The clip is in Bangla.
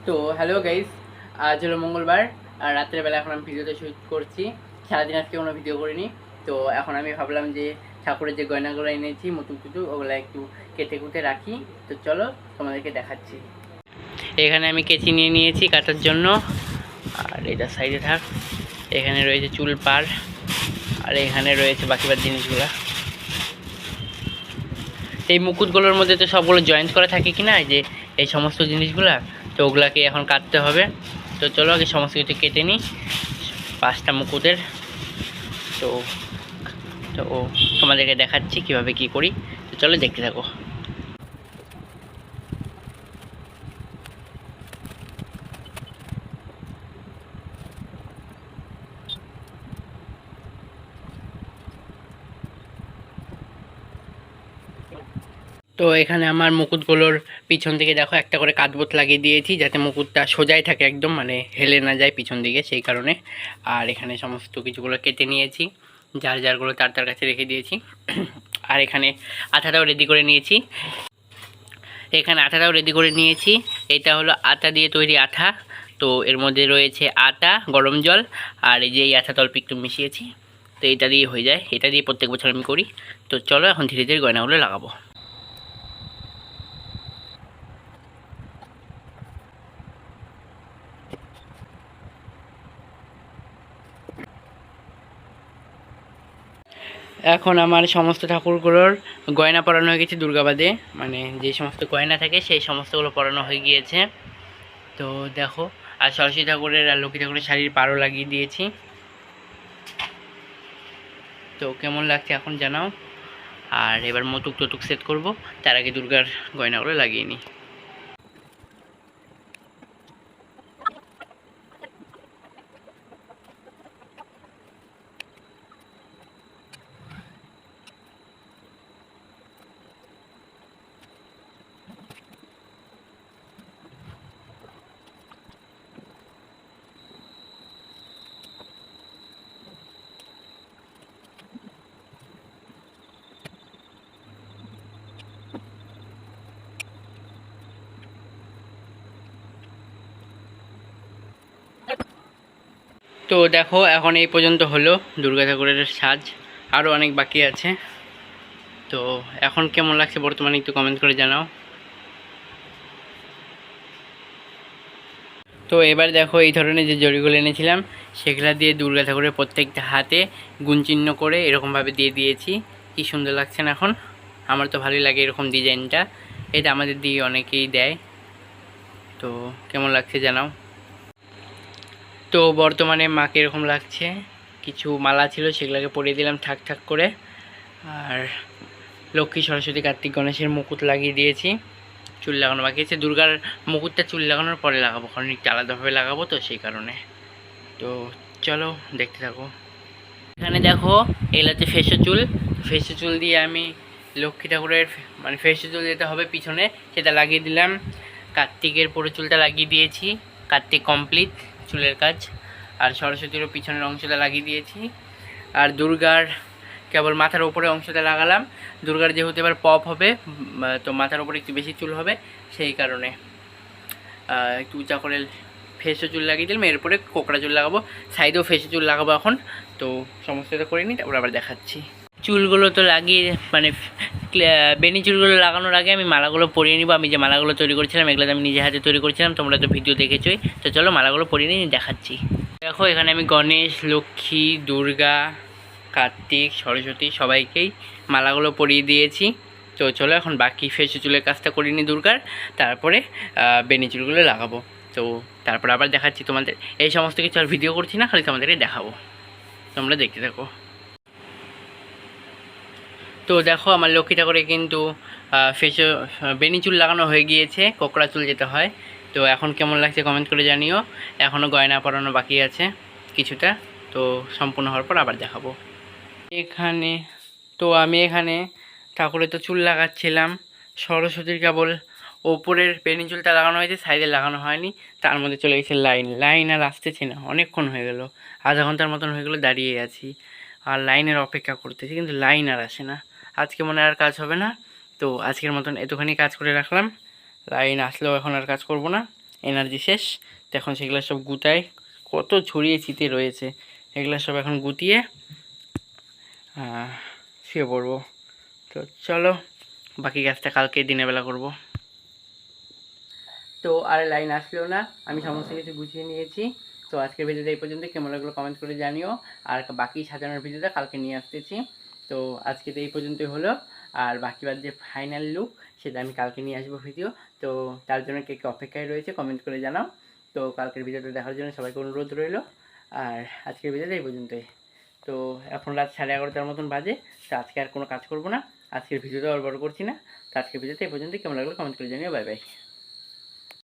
তো হ্যালো গাইস, আজ হলো মঙ্গলবার আর রাত্রের বেলা এখন আমি ভিডিওতে শুট করছি। সারাদিন আজকে কোনো ভিডিও করিনি। তো এখন আমি ভাবলাম যে ঠাকুরের যে গয়নাগুলো এনেছি মুটুক টুটুক ওগুলো একটু কেটে কুটে রাখি। তো চলো তোমাদেরকে দেখাচ্ছি। এখানে আমি কেচি নিয়ে নিয়েছি কাটার জন্য, আর এটা সাইডে থাক। এখানে রয়েছে চুল পার, আর এখানে রয়েছে বাকিবার জিনিসগুলো। এই মুকুটগুলোর মধ্যে তো সবগুলো জয়েন্ট করা থাকে কি না, যে এই সমস্ত জিনিসগুলা, তো ওগুলাকে এখন কাটতে হবে। তো চলো আগে সমস্ত কিছু কেটে নিই 5টা মুকুটের। তো তো তোমাদেরকে দেখাচ্ছি কিভাবে কি করি। তো চলো দেখতে থাকো। তো এখানে আমার মুকুটগুলোর পিছন দিকে দেখো একটা করে কাঠবোর্ড লাগিয়ে দিয়েছি, যাতে মুকুটটা সোজাই থাকে একদম, মানে হেলে না যায় পিছন দিকে, সেই কারণে। আর এখানে সমস্ত কিছুগুলো কেটে নিয়েছি, যার যারগুলো তার তার কাছে রেখে দিয়েছি। আর এখানে আঠাটাও রেডি করে নিয়েছি। এটা হলো আটা দিয়ে তৈরি আঠা। তো এর মধ্যে রয়েছে আটা, গরম জল, আর এই যে এই আঠাটা অল্প একটু মিশিয়েছি। তো এটা দিয়ে হয়ে যায়, এটা দিয়ে প্রত্যেক বছর আমি করি। তো চলো এখন ধীরে ধীরে গয়নাগুলো লাগাবো। এখন আমার সমস্ত ঠাকুরগুলোর গয়না পরানো হয়ে গেছে দুর্গাবাদে, মানে যে সমস্ত গয়না থাকে সেই সমস্তগুলো পরানো হয়ে গিয়েছে। তো দেখো, আর সরস্বতী ঠাকুরের আর লক্ষ্মী ঠাকুরের শাড়ির পাড়ও লাগিয়ে দিয়েছি। তো কেমন লাগছে এখন জানাও। আর এবার মতুক টতুক সেট করব, তার আগে দুর্গার গয়নাগুলো লাগিয়ে নিই। তো দেখো এখন এই পর্যন্ত হলো দুর্গা ঠাকুরের সাজ, আরও অনেক বাকি আছে। তো এখন কেমন লাগছে বর্তমানে একটু কমেন্ট করে জানাও। তো এবার দেখো, এই ধরনের যে জড়িগুলো এনেছিলাম সেগুলা দিয়ে দুর্গা ঠাকুরের প্রত্যেকটা হাতে গুণচিহ্ন করে এরকমভাবে দিয়ে দিয়েছি। কি সুন্দর লাগছে না এখন? আমার তো ভালোই লাগে এরকম ডিজাইনটা। এটা আমাদের দিয়ে অনেকেই দেয়। তো কেমন লাগছে জানাও। তো বর্তমানে মাকে এরকম লাগছে, কিছু মালা ছিল সেগুলোকে পরিয়ে দিলাম ঠাক ঠাক করে। আর লক্ষ্মী, সরস্বতী, কার্তিক, গণেশের মুকুট লাগিয়ে দিয়েছি। চুল লাগানো বাকি আছে। দুর্গার মুকুটটা চুল লাগানোর পরে লাগাবো, কারণ একটু আলাদাভাবে লাগাবো, তো সেই কারণে। তো চলো দেখতে থাকো। এখানে দেখো, এগুলো হচ্ছে ফেসো চুল। ফেসো চুল দিয়ে আমি লক্ষ্মী ঠাকুরের, মানে ফেসো চুল যেটা হবে পিছনে সেটা লাগিয়ে দিলাম। কার্তিকের পুরো চুলটা লাগিয়ে দিয়েছি, কার্তিক কমপ্লিট চুলের কাজ। আর সরস্বতীরও পিছনের অংশটা লাগিয়ে দিয়েছি। আর দুর্গার কেবল মাথার ওপরে অংশটা লাগালাম। দুর্গার যেহেতু এবার পপ হবে, তো মাথার ওপরে একটু বেশি চুল হবে, সেই কারণে একটু উঁচা করে ফেসও চুল লাগিয়ে দিলাম। এরপরে কোকড়া চুল লাগাবো, সাইডেও ফেসে চুল লাগাবো এখন। তো সমস্তটা করে নিই, তারপর আবার দেখাচ্ছি। চুলগুলো তো লাগিয়ে, মানে বেনি চুলগুলো লাগানোর আগে আমি মালাগুলো পরিয়ে নিব। আমি যে মালাগুলো তৈরি করেছিলাম এগুলো আমি নিজে হাতে তৈরি করেছিলাম, তোমরা তো ভিডিও দেখেছোই। তো চলো মালাগুলো পরিয়ে নিয়ে দেখাচ্ছি। দেখো এখানে আমি গণেশ, লক্ষ্মী, দুর্গা, কার্তিক, সরস্বতী সবাইকেই মালাগুলো পরিয়ে দিয়েছি। তো চলো এখন বাকি ফেসে চুলের কাজটা করে নিই দুর্গার, তারপরে বেনি চুলগুলো লাগাবো। তো তারপর আবার দেখাচ্ছি তোমাদের। এই সমস্ত কিছু আর ভিডিও করছি না, খালি তোমাদেরকে দেখাবো, তোমরা দেখতে থাকো। তো দেখো আমার লক্ষ্মী ঠাকুরে কিন্তু ফেসে বেনি চুল লাগানো হয়ে গিয়েছে, কোকড়া চুল যেটা হয়। তো এখন কেমন লাগছে কমেন্ট করে জানিও। এখনও গয়না পরানো বাকি আছে কিছুটা, তো সম্পূর্ণ হওয়ার পর আবার দেখাবো। এখানে আমি এখানে ঠাকুরের তো চুল লাগাচ্ছিলাম। সরস্বতীর কেবল ওপরের বেনি চুলটা লাগানো হয়েছে, সাইডে লাগানো হয়নি। তার মধ্যে চলে গেছে লাইন আর আসতেছি না, অনেকক্ষণ হয়ে গেল, আধা ঘন্টার মতন হয়ে গেলো দাঁড়িয়ে আছি আর লাইনের অপেক্ষা করতেছি, কিন্তু লাইন আর আসে না। আজকে মনে আর কাজ হবে না, তো আজকের মতন এতখানি কাজ করে রাখলাম। লাইন আসলেও এখন আর কাজ করব না, এনার্জি শেষ। তো এখন সেগুলো সব গুটায়, কত ছড়িয়ে ছিটে রয়েছে, এগুলো সব এখন গুটিয়ে শুয়ে পড়বো। তো চলো বাকি কাজটা কালকে দিনের বেলা করব। তো আর লাইন আসলেও না, আমি সমস্ত কিছু গুছিয়ে নিয়েছি। তো আজকের ভিডিওটা এই পর্যন্ত, কেমন লাগলো কমেন্ট করে জানিও। আর বাকি সাজানোর ভিডিওটা কালকে নিয়ে আসতেছি। তো আজকে তো এই পর্যন্তই হলো, আর বাকি বাদ যে ফাইনাল লুক সেটা আমি কালকে নিয়ে আসবো ভিডিও। তো তার জন্য কে কে অপেক্ষায় রয়েছে কমেন্ট করে জানাও। তো কালকের ভিডিওটা দেখার জন্য সবাইকে অনুরোধ রইল। আর আজকের ভিডিওটা এই পর্যন্তই। তো এখন রাত 11:30 মতন বাজে। তো আজকে আর কোনো কাজ করব না, আজকের ভিডিওটা আর বড় করছি না। তো আজকের ভিডিওটা এই পর্যন্ত, কেমন লাগলো কমেন্ট করে জানিও। Bye bye.